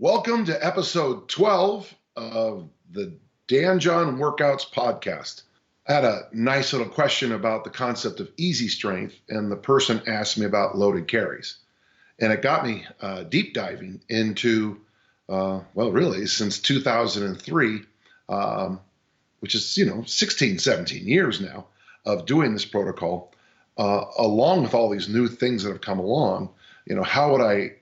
Welcome to episode 12 of the Dan John Workouts podcast. I had a nice little question about the concept of easy strength, and the person asked me about loaded carries. And it got me deep diving into, really since 2003, which is, 16, 17 years now of doing this protocol, along with all these new things that have come along. How would I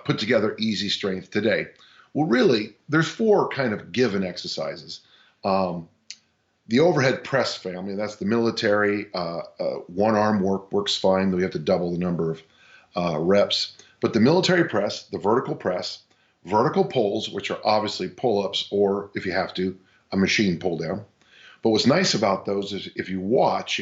put together easy strength today? Well, really, there's four kind of given exercises. The overhead press family, that's the military, one arm works fine, though you have to double the number of reps. But the military press, the vertical press, vertical pulls, which are obviously pull-ups, or if you have to, a machine pull down. But what's nice about those is if you watch,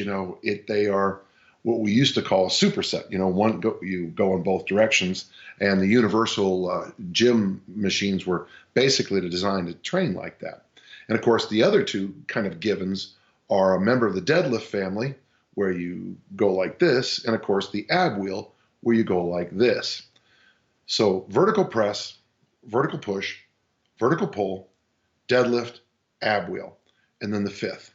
they are what we used to call a superset. You go in both directions, and the universal gym machines were basically designed to train like that. And of course, the other two kind of givens are a member of the deadlift family, where you go like this, and of course the ab wheel, where you go like this. So vertical press, vertical push, vertical pull, deadlift, ab wheel, and then the fifth.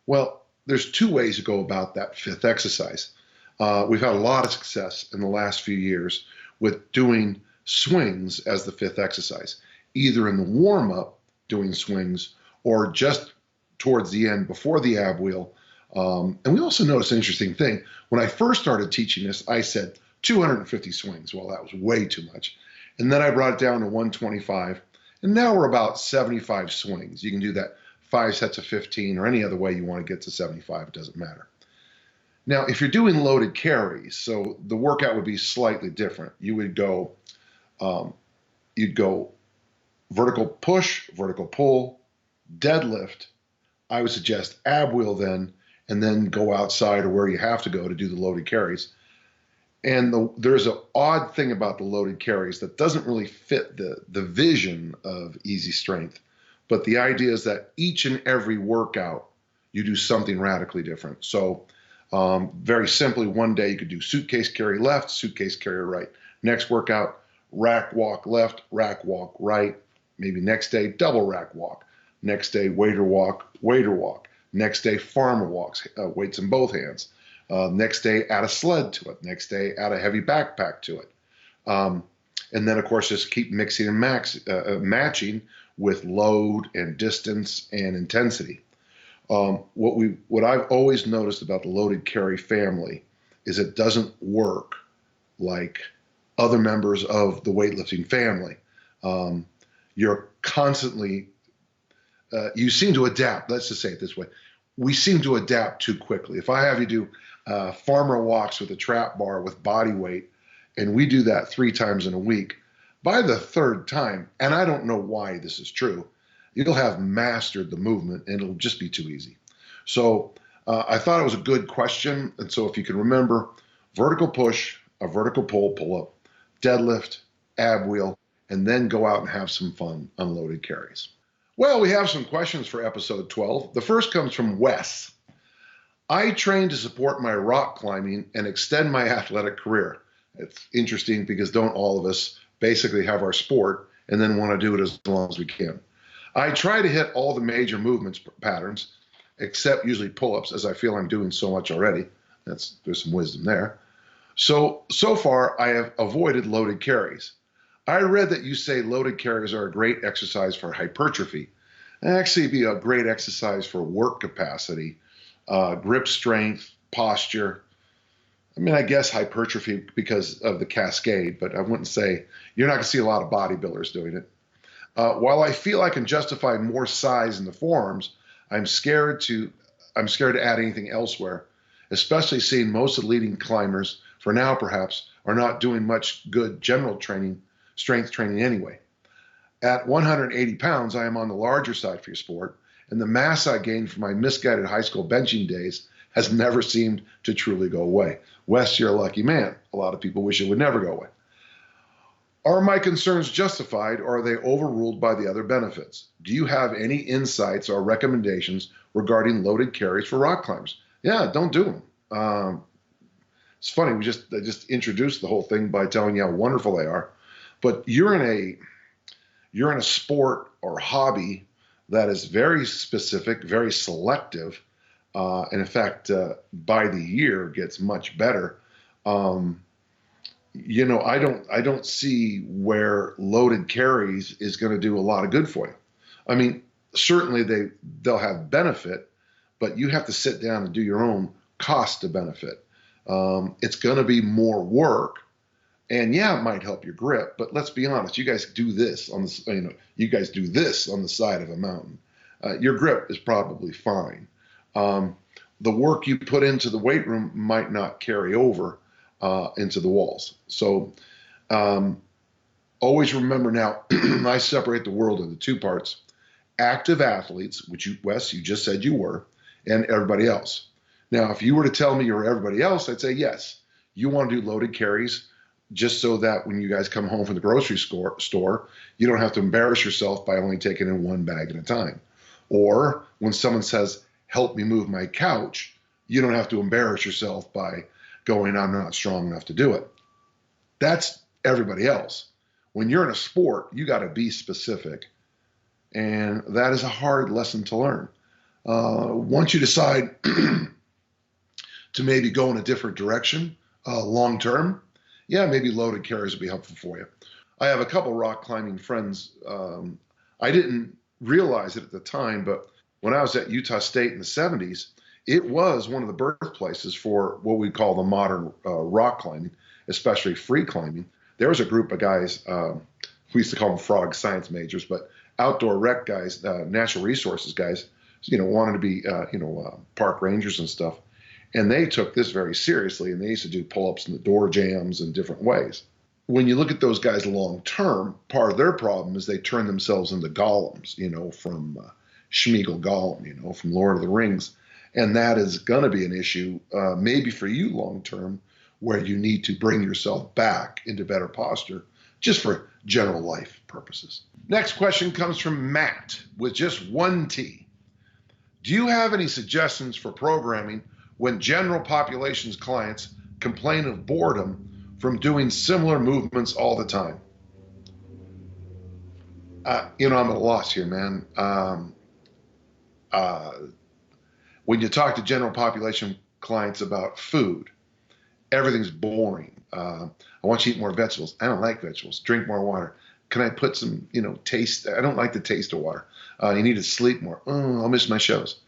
Well, there's two ways to go about that fifth exercise. We've had a lot of success in the last few years with doing swings as the fifth exercise, either in the warm-up doing swings or just towards the end before the ab wheel. And we also noticed an interesting thing. When I first started teaching this, I said 250 swings. Well, that was way too much. And then I brought it down to 125. And now we're about 75 swings. You can do that 5 sets of 15 or any other way you want to get to 75. It doesn't matter. Now, if you're doing loaded carries, so the workout would be slightly different. You would go, you'd go vertical push, vertical pull, deadlift. I would suggest ab wheel then, and then go outside or where you have to go to do the loaded carries. And there's an odd thing about the loaded carries that doesn't really fit the vision of easy strength. But the idea is that each and every workout, you do something radically different. So very simply, one day you could do suitcase carry left, suitcase carry right. Next workout, rack walk left, rack walk right. Maybe next day, double rack walk. Next day, waiter walk, waiter walk. Next day, farmer walks, weights in both hands. Next day, add a sled to it. Next day, add a heavy backpack to it. And then, of course, just keep mixing and matching with load and distance and intensity. What I've always noticed about the loaded carry family is it doesn't work like other members of the weightlifting family. You're constantly, you seem to adapt. Let's just say it this way. We seem to adapt too quickly. If I have you do farmer walks with a trap bar with body weight, and we do that 3 times in a week, by the third time, and I don't know why this is true, you'll have mastered the movement and it'll just be too easy. So I thought it was a good question. And so if you can remember, vertical push, a vertical pull up, deadlift, ab wheel, and then go out and have some fun on loaded carries. Well, we have some questions for episode 12. The first comes from Wes. I train to support my rock climbing and extend my athletic career. It's interesting because don't all of us basically have our sport and then want to do it as long as we can. I try to hit all the major movements patterns, except usually pull-ups, as I feel I'm doing so much already. There's some wisdom there. So far, I have avoided loaded carries. I read that you say loaded carries are a great exercise for hypertrophy. Actually, it'd be a great exercise for work capacity, grip strength, posture. I mean, I guess hypertrophy because of the cascade, but I wouldn't say you're not going to see a lot of bodybuilders doing it. While I feel I can justify more size in the forearms, I'm scared to add anything elsewhere, especially seeing most of the leading climbers, for now perhaps, are not doing much good general strength training anyway. At 180 pounds, I am on the larger side for your sport, and the mass I gained from my misguided high school benching days has never seemed to truly go away. Wes, you're a lucky man. A lot of people wish it would never go away. Are my concerns justified, or are they overruled by the other benefits? Do you have any insights or recommendations regarding loaded carries for rock climbers? Yeah, don't do them. It's funny, I just introduced the whole thing by telling you how wonderful they are, but you're in you're in a sport or hobby that is very specific, very selective, and in fact, by the year gets much better. I don't see where loaded carries is going to do a lot of good for you. I mean, certainly they'll have benefit, but you have to sit down and do your own cost to benefit. It's going to be more work, and yeah, it might help your grip. But let's be honest, you guys do this on the you guys do this on the side of a mountain. Your grip is probably fine. The work you put into the weight room might not carry over into the walls. So always remember now, I separate the world into two parts: active athletes, which you, Wes, you just said you were, and everybody else. Now, if you were to tell me you're everybody else, I'd say yes. You want to do loaded carries just so that when you guys come home from the grocery store, you don't have to embarrass yourself by only taking in one bag at a time. Or when someone says, help me move my couch, you don't have to embarrass yourself by going, I'm not strong enough to do it. That's everybody else. When you're in a sport, you got to be specific. And that is a hard lesson to learn. Once you decide to maybe go in a different direction long term, yeah, maybe loaded carries would be helpful for you. I have a couple rock climbing friends. I didn't realize it at the time, but when I was at Utah State in the 70s, it was one of the birthplaces for what we call the modern rock climbing, especially free climbing. There was a group of guys, we used to call them frog science majors, but outdoor rec guys, natural resources guys, wanted to be, park rangers and stuff. And they took this very seriously, and they used to do pull-ups in the door jams in different ways. When you look at those guys long-term, part of their problem is they turn themselves into golems, from Schmeagol Gollum, from Lord of the Rings. And that is going to be an issue, maybe for you long-term, where you need to bring yourself back into better posture, just for general life purposes. Next question comes from Matt with just one T. Do you have any suggestions for programming when general population's clients complain of boredom from doing similar movements all the time? I'm at a loss here, man. When you talk to general population clients about food, everything's boring. I want you to eat more vegetables. I don't like vegetables. Drink more water. Can I put some, taste? I don't like the taste of water. You need to sleep more. Oh, I'll miss my shows.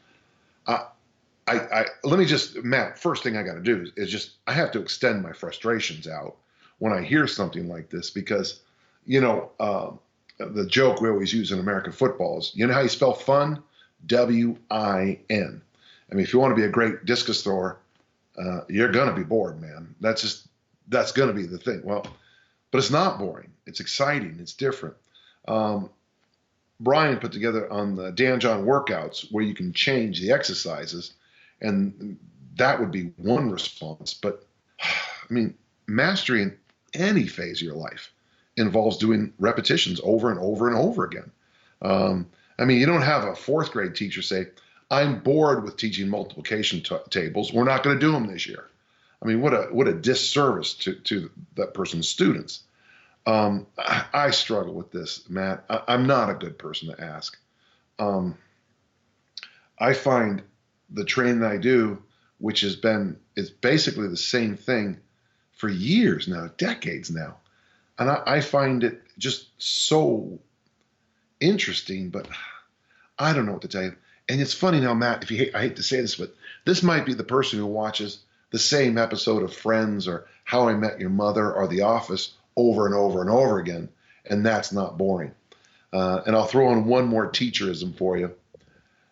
Let me just, Matt, first thing I got to do is I have to extend my frustrations out when I hear something like this, because, the joke we always use in American football is, you know how you spell fun? W-I-N. I mean, if you want to be a great discus thrower, you're going to be bored, man. That's going to be the thing. Well, but it's not boring. It's exciting. It's different. Brian put together on the Dan John workouts where you can change the exercises, and that would be one response. But I mean, mastery in any phase of your life involves doing repetitions over and over and over again. I mean, you don't have a fourth grade teacher say, I'm bored with teaching multiplication tables. We're not going to do them this year. I mean, what a disservice to that person's students. I struggle with this, Matt. I'm not a good person to ask. I find the training I do, which is basically the same thing for years now, decades now. And I find it just so interesting, but I don't know what to tell you. And it's funny now, Matt, I hate to say this, but this might be the person who watches the same episode of Friends or How I Met Your Mother or The Office over and over and over again, and that's not boring. And I'll throw in one more teacherism for you.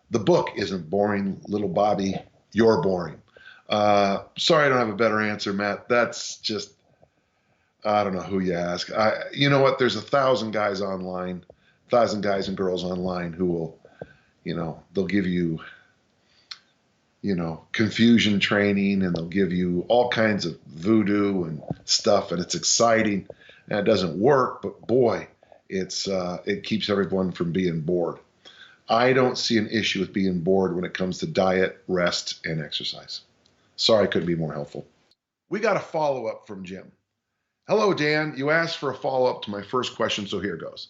The book isn't boring, little Bobby. You're boring. Sorry I don't have a better answer, Matt. That's just, I don't know who you ask. You know what? There's 1,000 guys online, 1,000 guys and girls online who will, they'll give you, confusion training, and they'll give you all kinds of voodoo and stuff, and it's exciting, and it doesn't work, but boy, it keeps everyone from being bored. I don't see an issue with being bored when it comes to diet, rest, and exercise. Sorry I couldn't be more helpful. We got a follow-up from Jim. Hello, Dan. You asked for a follow-up to my first question, so here goes.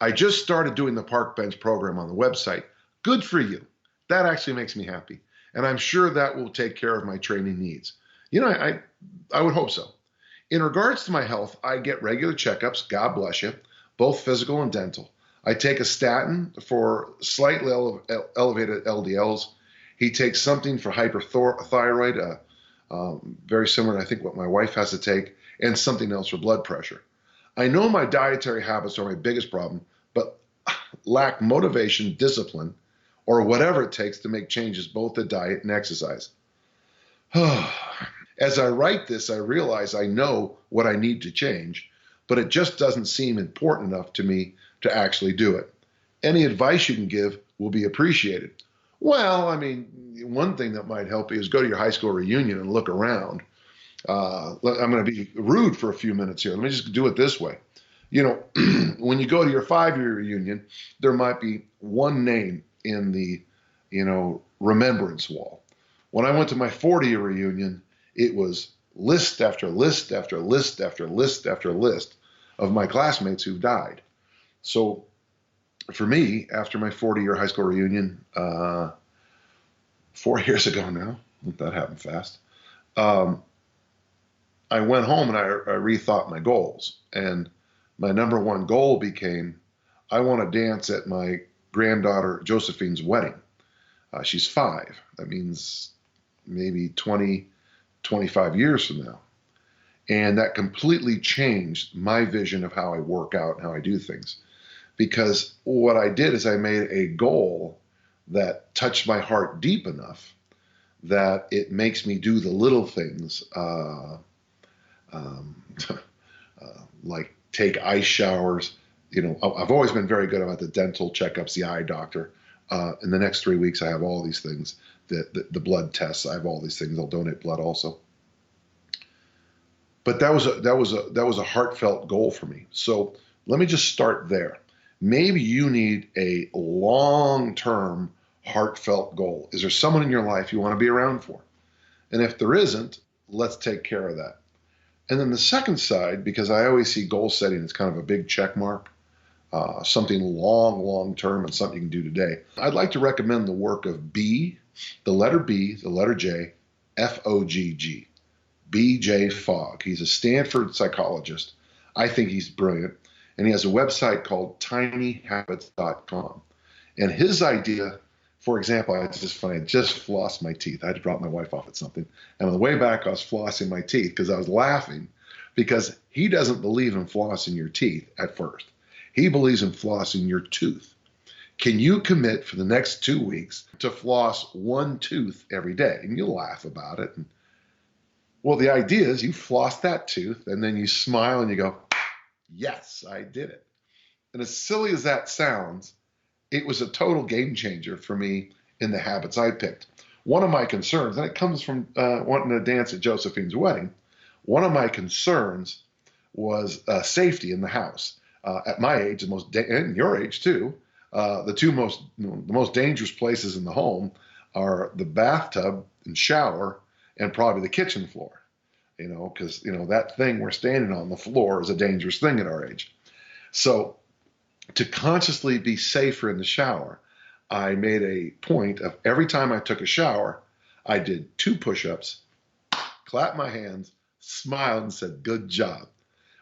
I just started doing the park bench program on the website. Good for you. That actually makes me happy. And I'm sure that will take care of my training needs. You know, I would hope so. In regards to my health, I get regular checkups, God bless you, both physical and dental. I take a statin for slightly elevated LDLs. He takes something for hyperthyroid, very similar, I think, what my wife has to take, and something else for blood pressure. I know my dietary habits are my biggest problem, but lack motivation, discipline, or whatever it takes to make changes both to diet and exercise. As I write this, I realize I know what I need to change, but it just doesn't seem important enough to me to actually do it. Any advice you can give will be appreciated. Well, I mean, one thing that might help you is go to your high school reunion and look around. I'm going to be rude for a few minutes here. Let me just do it this way. You know, when you go to your 5-year reunion, there might be one name in the, remembrance wall. When I went to my 40-year reunion, it was list after list after list after list after list of my classmates who've died. So for me, after my 40-year high school reunion, 4 years ago now, that happened fast, I went home and I rethought my goals. And my number one goal became, I want to dance at my granddaughter Josephine's wedding. She's 5. That means maybe 20, 25 years from now. And that completely changed my vision of how I work out and how I do things. Because what I did is I made a goal that touched my heart deep enough that it makes me do the little things, like take ice showers. I've always been very good about the dental checkups, the eye doctor. In the next 3 weeks, I have all these things, the blood tests. I have all these things. I'll donate blood also. But that was a heartfelt goal for me. So let me just start there. Maybe you need a long-term heartfelt goal. Is there someone in your life you want to be around for? And if there isn't, let's take care of that. And then the second side, because I always see goal setting as kind of a big check mark, something long-term and something you can do today. I'd like to recommend the work of B, the letter J, F-O-G-G, B.J. Fogg. He's a Stanford psychologist. I think he's brilliant. And he has a website called tinyhabits.com. And his idea, for example, I just flossed my teeth. I had to drop my wife off at something. And on the way back, I was flossing my teeth because I was laughing, because he doesn't believe in flossing your teeth at first. He believes in flossing your tooth. Can you commit for the next 2 weeks to floss one tooth every day? And you'll laugh about it. And, well, the idea is you floss that tooth and then you smile and you go, yes, I did it. And as silly as that sounds, it was a total game changer for me in the habits I picked. One of my concerns, and it comes from wanting to dance at Josephine's wedding, one of my concerns was safety in the house. At my age, and your age too, the most dangerous places in the home are the bathtub and shower and probably the kitchen floor. Because that thing we're standing on, the floor, is a dangerous thing at our age. So to consciously be safer in the shower, I made a point of every time I took a shower, I did 2 push-ups, clapped my hands, smiled, and said, good job.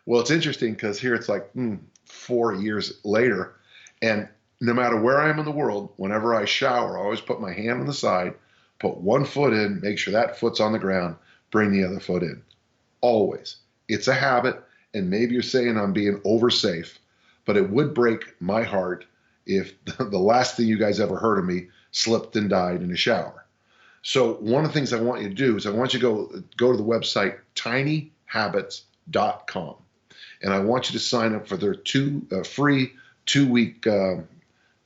Well, it's interesting because here it's like 4 years later, and no matter where I am in the world, whenever I shower, I always put my hand on the side, put one foot in, make sure that foot's on the ground, bring the other foot in. Always. It's a habit, and maybe you're saying I'm being oversafe, but it would break my heart if the last thing you guys ever heard of me slipped and died in a shower. So one of the things I want you to do is I want you to go to the website tinyhabits.com, and I want you to sign up for their free 2-week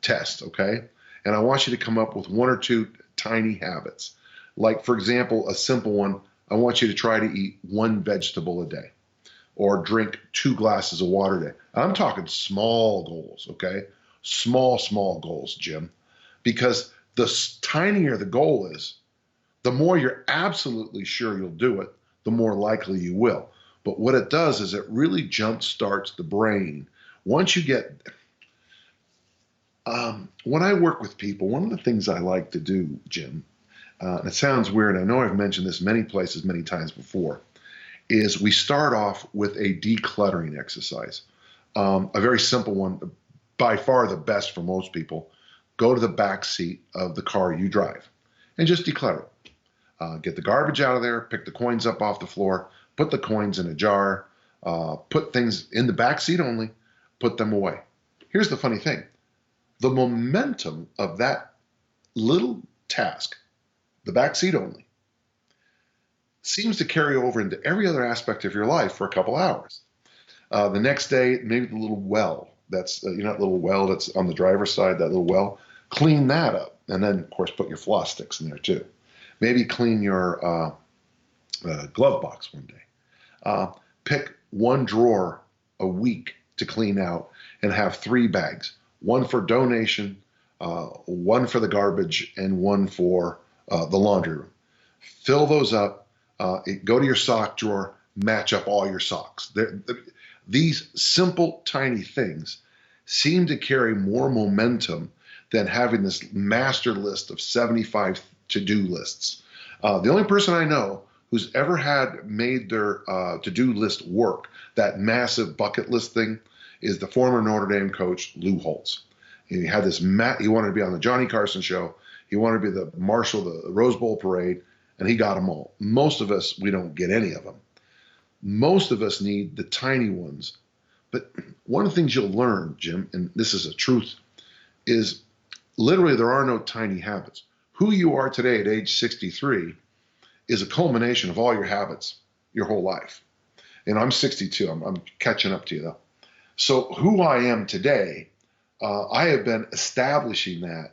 test, okay? And I want you to come up with 1 or 2 tiny habits. Like, for example, a simple one, I want you to try to eat 1 vegetable a day or drink 2 glasses of water a day. I'm talking small goals, okay? Small goals, Jim. Because the tinier the goal is, the more you're absolutely sure you'll do it, the more likely you will. But what it does is it really jump starts the brain. Once you get, When I work with people, one of the things I like to do, Jim, and it sounds weird, I know I've mentioned this many places, many times before, is we start off with a decluttering exercise. A very simple one, by far the best for most people. Go to the back seat of the car you drive and just declutter it. Get the garbage out of there, pick the coins up off the floor, put the coins in a jar, put things in the back seat only, put them away. Here's the funny thing. The momentum of that little task, the back seat only, seems to carry over into every other aspect of your life for a couple hours. The next day, maybe the little well that's, that little well that's on the driver's side, that little well, clean that up. And then, of course, put your floss sticks in there too. Maybe clean your glove box one day. Pick one drawer a week to clean out and have 3 bags, one for donation, one for the garbage, and one for the laundry room. Fill those up. Go to your sock drawer, match up all your socks. These simple, tiny things seem to carry more momentum than having this master list of 75 to-do lists. The only person I know who's ever had made their to-do list work, that massive bucket list thing, is the former Notre Dame coach, Lou Holtz. He had this, he wanted to be on the Johnny Carson show. He wanted to be the marshal of the Rose Bowl parade, and he got them all. Most of us, we don't get any of them. Most of us need the tiny ones. But one of the things you'll learn, Jim, and this is a truth, is literally there are no tiny habits. Who you are today at age 63 is a culmination of all your habits your whole life. And I'm 62. I'm catching up to you, though. So who I am today, I have been establishing that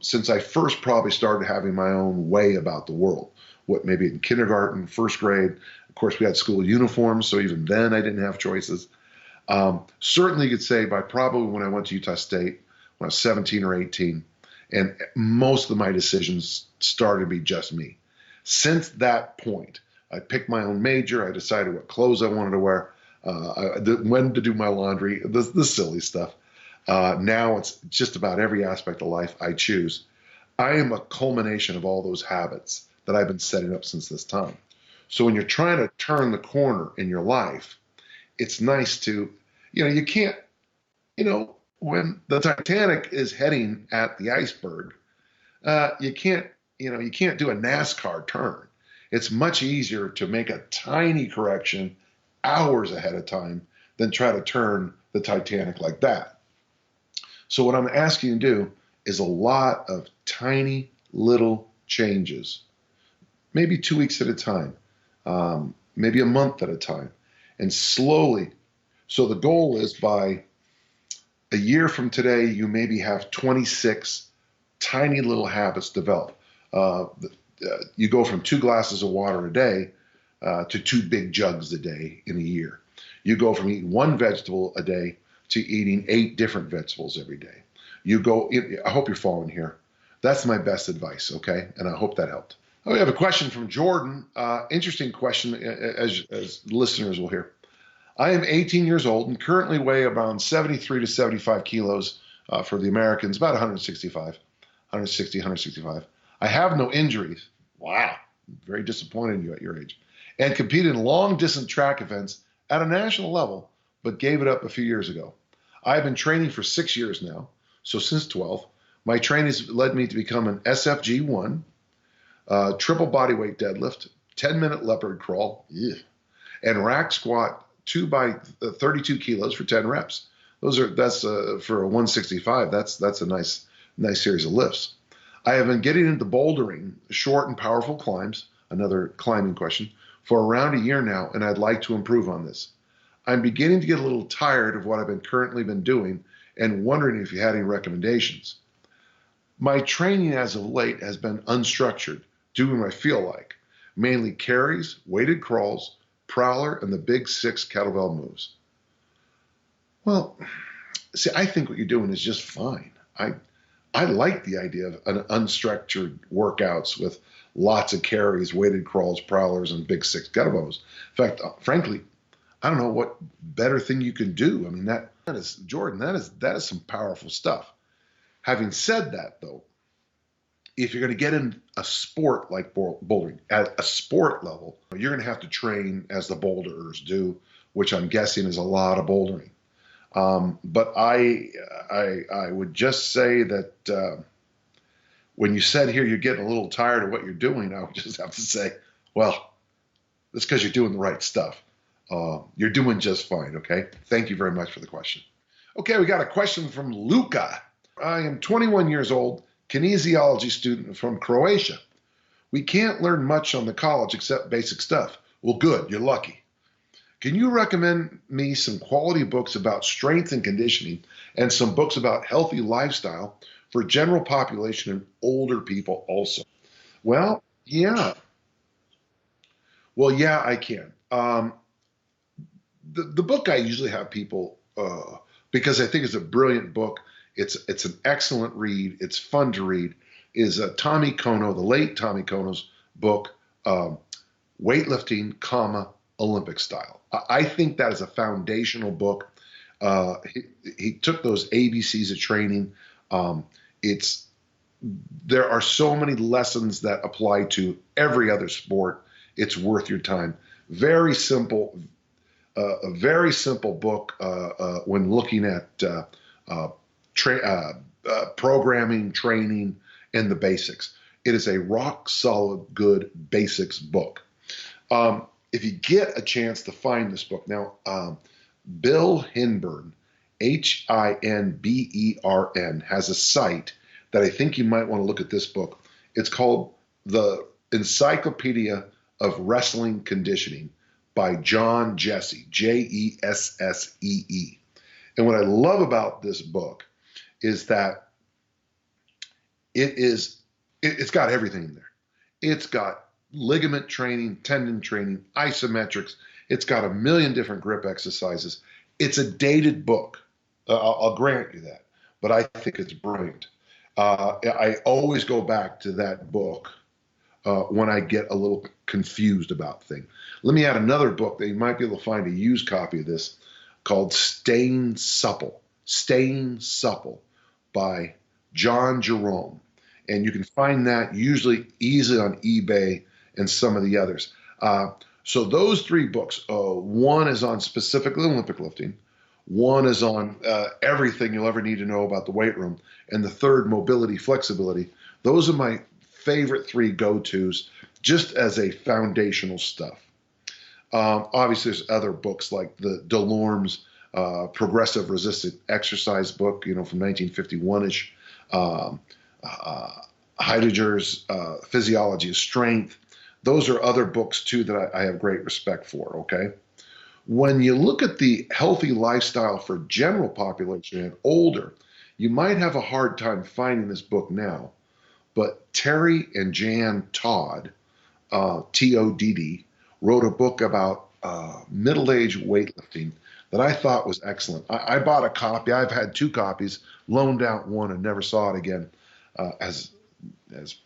since I first probably started having my own way about the world. What, maybe in kindergarten, first grade. Of course, we had school uniforms, so even then I didn't have choices. Certainly you could say by probably when I went to Utah State, when I was 17 or 18, and most of my decisions started to be just me. Since that point, I picked my own major. I decided what clothes I wanted to wear, when to do my laundry, the silly stuff. Now it's just about every aspect of life I choose. I am a culmination of all those habits that I've been setting up since this time. So when you're trying to turn the corner in your life, it's nice to, you can't, when the Titanic is heading at the iceberg, you can't do a NASCAR turn. It's much easier to make a tiny correction hours ahead of time than try to turn the Titanic like that. So what I'm asking you to do is a lot of tiny little changes, maybe 2 weeks at a time, maybe a month at a time, and slowly. So the goal is by a year from today, you maybe have 26 tiny little habits develop. You go from 2 glasses of water a day to 2 big jugs a day in a year. You go from eating 1 vegetable a day to eating 8 different vegetables every day. I hope you're following here. That's my best advice, okay? And I hope that helped. Oh, we have a question from Jordan. Interesting question, as listeners will hear. I am 18 years old and currently weigh around 73 to 75 kilos for the Americans, about 165. I have no injuries. Wow, very disappointed in you at your age. And competed in long-distance track events at a national level, but gave it up a few years ago. I have been training for 6 years now, so since 12. My training has led me to become an SFG1, triple bodyweight deadlift, 10-minute leopard crawl, and rack squat 2 by 32 kilos for 10 reps. That's for a 165. That's a nice series of lifts. I have been getting into bouldering, short and powerful climbs, another climbing question, for around a year now, and I'd like to improve on this. I'm beginning to get a little tired of what I've currently been doing and wondering if you had any recommendations. My training as of late has been unstructured, doing what I feel like, mainly carries, weighted crawls, prowler, and the big 6 kettlebell moves. Well, see, I think what you're doing is just fine. I like the idea of an unstructured workouts with lots of carries, weighted crawls, prowlers, and big 6 kettlebells. In fact, frankly, I don't know what better thing you can do. I mean, that is Jordan. That is some powerful stuff. Having said that, though, if you're going to get in a sport like bouldering at a sport level, you're going to have to train as the boulderers do, which I'm guessing is a lot of bouldering. But I would just say that when you said here you're getting a little tired of what you're doing, I would just have to say, well, that's because you're doing the right stuff. You're doing just fine, okay? Thank you very much for the question. Okay, we got a question from Luca. I am 21 years old, kinesiology student from Croatia. We can't learn much on the college except basic stuff. Well, good, you're lucky. Can you recommend me some quality books about strength and conditioning and some books about healthy lifestyle for general population and older people also? Well, yeah. Well, yeah, I can. The book I usually have people, because I think it's a brilliant book, it's an excellent read, it's fun to read, is Tommy Kono, the late Tommy Kono's book, Weightlifting, Olympic Style. I think that is a foundational book. He took those ABCs of training. There are so many lessons that apply to every other sport. It's worth your time. Very simple, a very simple book when looking at programming, training, and the basics. It is a rock solid, good basics book. If you get a chance to find this book, now, Bill Hinbern, Hinbern, has a site that I think you might want to look at this book. It's called The Encyclopedia of Wrestling Conditioning by John Jessee, Jessee. And what I love about this book is that it's got everything in there. It's got ligament training, tendon training, isometrics. It's got a million different grip exercises. It's a dated book. I'll grant you that, but I think it's brilliant. I always go back to that book when I get a little confused about things. Let me add another book that you might be able to find a used copy of this called Staying Supple by John Jerome. And you can find that usually easily on eBay and some of the others. So those three books, one is on specifically Olympic lifting, one is on everything you'll ever need to know about the weight room, and the third, mobility, flexibility. Those are my favorite three go-tos just as a foundational stuff. Obviously, there's other books like the DeLorme's Progressive Resistant Exercise book, from 1951-ish. Heidegger's Physiology of Strength. Those are other books, too, that I have great respect for, okay? When you look at the healthy lifestyle for general population and older, you might have a hard time finding this book now, but Terry and Jan Todd, Todd, wrote a book about middle-aged weightlifting that I thought was excellent. I bought a copy. I've had two copies, loaned out one, and never saw it again, as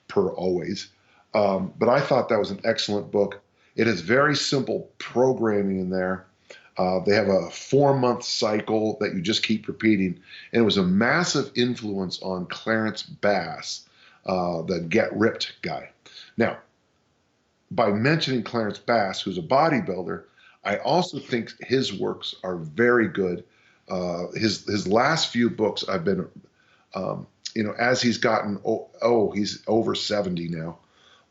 per always. But I thought that was an excellent book. It is very simple programming in there. They have a 4-month cycle that you just keep repeating. And it was a massive influence on Clarence Bass, the Get Ripped guy. Now, by mentioning Clarence Bass, who's a bodybuilder, I also think his works are very good. His last few books I've been, as he's gotten, he's over 70 now.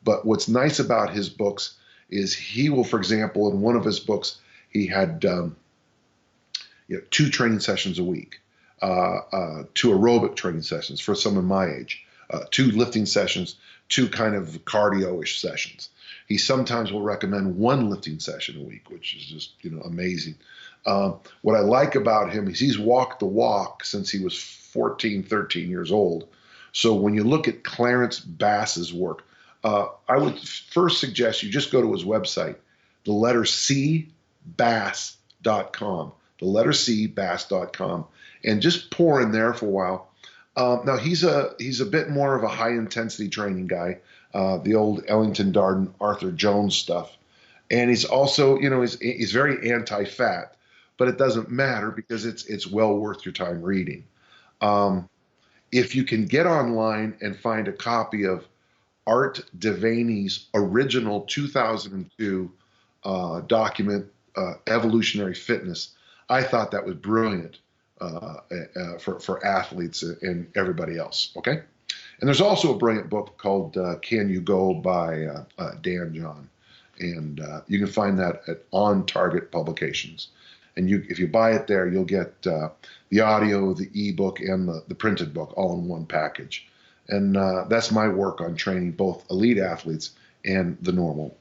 But what's nice about his books is he will, for example, in one of his books, he had 2 training sessions a week, 2 aerobic training sessions for someone my age, 2 lifting sessions, 2 kind of cardio-ish sessions. He sometimes will recommend 1 lifting session a week, which is just, amazing. What I like about him is he's walked the walk since he was 14, 13 years old. So when you look at Clarence Bass's work, I would first suggest you just go to his website, the letter C, bass.com, the letter C, bass.com, and just pour in there for a while. Now he's a bit more of a high intensity training guy, the old Ellington Darden, Arthur Jones stuff. And he's also, he's very anti-fat, but it doesn't matter because it's well worth your time reading. If you can get online and find a copy of Art Devaney's original 2002 document, Evolutionary Fitness, I thought that was brilliant for athletes and everybody else, okay? And there's also a brilliant book called Can You Go by Dan John. And you can find that at On Target Publications. And if you buy it there, you'll get the audio, the ebook, and the printed book all in one package. And that's my work on training both elite athletes and the normal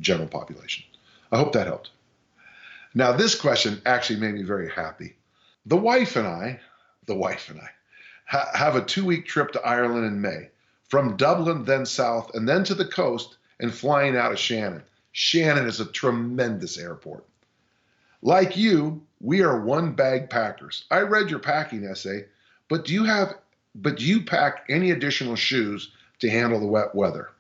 general population. I hope that helped. Now, this question actually made me very happy. The wife and I have a 2-week trip to Ireland in May, from Dublin, then south, and then to the coast, and flying out of Shannon. Shannon is a tremendous airport. Like you, we are one-bag packers. I read your packing essay, but do you pack any additional shoes to handle the wet weather?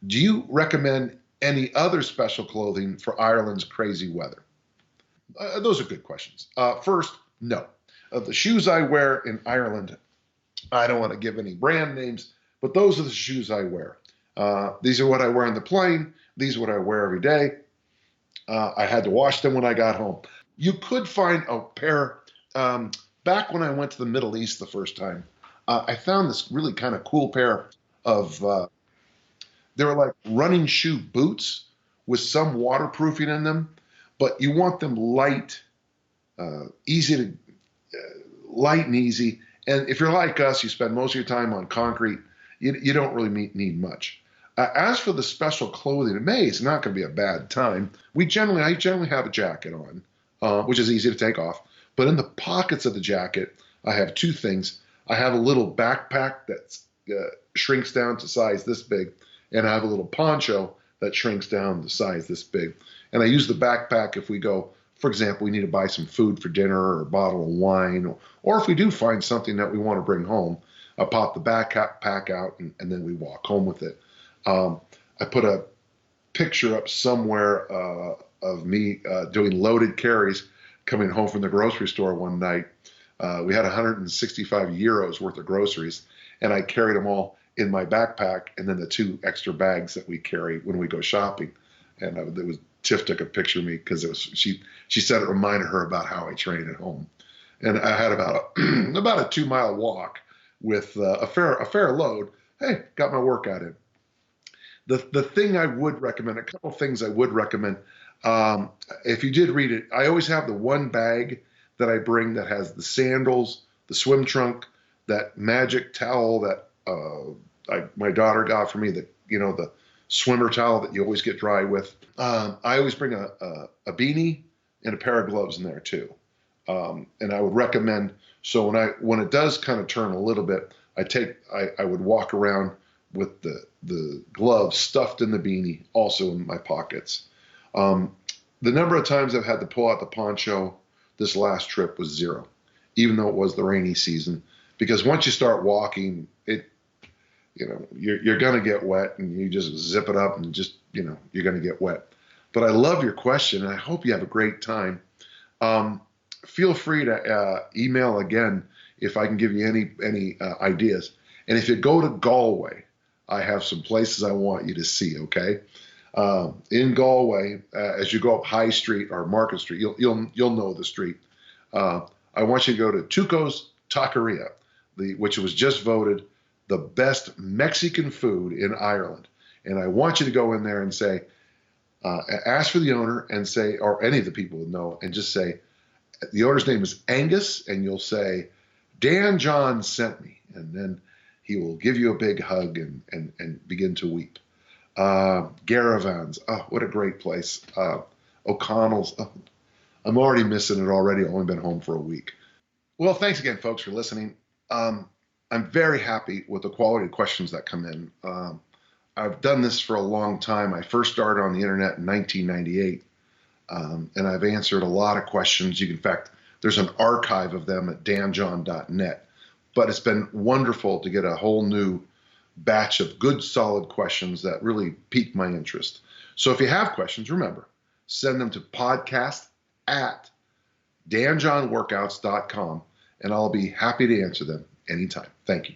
Do you recommend any other special clothing for Ireland's crazy weather? Those are good questions. First, no. Of the shoes I wear in Ireland, I don't want to give any brand names, but those are the shoes I wear. These are what I wear on the plane. These are what I wear every day. I had to wash them when I got home. You could find a pair. Back when I went to the Middle East the first time, I found this really kind of cool pair of, they were like running shoe boots with some waterproofing in them, but you want them light, light and easy. And if you're like us, you spend most of your time on concrete, you don't really need much. As for the special clothing in May, it's not going to be a bad time. I generally have a jacket on, which is easy to take off. But in the pockets of the jacket, I have 2 things. I have a little backpack that shrinks down to size this big, and I have a little poncho that shrinks down to size this big. And I use the backpack if we go, for example, we need to buy some food for dinner or a bottle of wine, or if we do find something that we want to bring home, I pop the backpack out and then we walk home with it. I put a picture up somewhere of me doing loaded carries coming home from the grocery store one night. We had 165 euros worth of groceries, and I carried them all in my backpack and then the 2 extra bags that we carry when we go shopping. And Tiff took a picture of me because she said it reminded her about how I train at home. And I had about a 2-mile walk with a fair load. Hey, got my workout in. The thing I would recommend, a couple of things I would recommend, if you did read it, I always have the one bag that I bring that has the sandals, the swim trunk, that magic towel that my daughter got for me, the swimmer towel that you always get dry with. I always bring a beanie and a pair of gloves in there too. And I would recommend, so when it does kind of turn a little bit, I would walk around with the gloves stuffed in the beanie, also in my pockets. The number of times I've had to pull out the poncho this last trip was 0, even though it was the rainy season, because once you start walking, you're going to get wet, and you just zip it up and just, you're going to get wet. But I love your question, and I hope you have a great time. Feel free to email again if I can give you any ideas. And if you go to Galway, I have some places I want you to see, okay? In Galway, as you go up High Street or Market Street, you'll know the street. I want you to go to Tuco's Taqueria, which was just voted the best Mexican food in Ireland. And I want you to go in there and say, ask for the owner and say, or any of the people who know, and just say, the owner's name is Angus, and you'll say, Dan John sent me. And then he will give you a big hug and begin to weep. Garavan's, oh, what a great place. O'Connell's, oh, I'm already missing it already. I've only been home for a week. Well, thanks again, folks, for listening. I'm very happy with the quality of questions that come in. I've done this for a long time. I first started on the internet in 1998, and I've answered a lot of questions. In fact, there's an archive of them at danjohn.net. But it's been wonderful to get a whole new batch of good, solid questions that really piqued my interest. So if you have questions, remember, send them to podcast@danjohnworkouts.com, and I'll be happy to answer them anytime. Thank you.